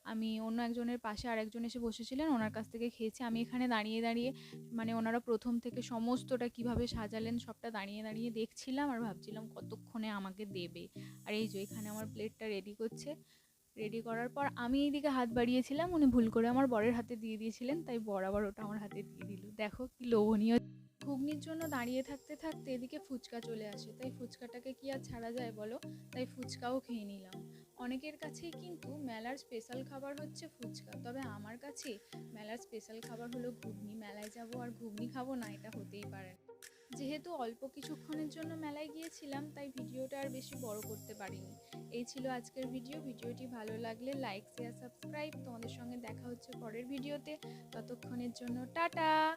আমি অন্য একজনের পাশে আরেকজন এসে বসেছিলেন, ওনার কাছ থেকে খেয়েছি। আমি এখানে দাঁড়িয়ে দাঁড়িয়ে মানে ওনারা প্রথম থেকে সমস্তটা কিভাবে সাজালেন সবটা দাঁড়িয়ে দাঁড়িয়ে দেখছিলাম আর ভাবছিলাম কতক্ষণে আমাকে দেবে। আর এই যে এখানে আমার প্লেটটা রেডি করছে। রেডি করার পর আমি এইদিকে হাত বাড়িয়েছিলাম, উনি ভুল করে আমার বরের হাতে দিয়ে দিয়েছিলেন, তাই বর আবার ওটা আমার হাতে দিয়ে দিল। দেখো কি লোভনীয়। ঘুগনির জন্য দাঁড়িয়ে থাকতে থাকতে এদিকে ফুচকা চলে আসে, তাই ফুচকাটাকে কি আর ছাড়া যায় বলো, তাই ফুচকাও খেয়ে নিলাম। অনেকের কাছেই কিন্তু মেলার স্পেশাল খাবার হচ্ছে ফুচকা, তবে আমার কাছে মেলার স্পেশাল খাবার হলো ঘুগনি। মেলায় যাব আর ঘুগনি খাবো না, এটা হতেই পারে না। যেহেতু অল্প কিছুক্ষণের জন্য মেলায় গিয়েছিলাম, তাই ভিডিওটা আর বেশি বড় করতে পারিনি। এই ছিল আজকের ভিডিও। ভিডিওটি ভালো লাগলে লাইক, শেয়ার, সাবস্ক্রাইব। তোমাদের সঙ্গে দেখা হচ্ছে পরের ভিডিওতে। ততক্ষণের জন্য টাটা।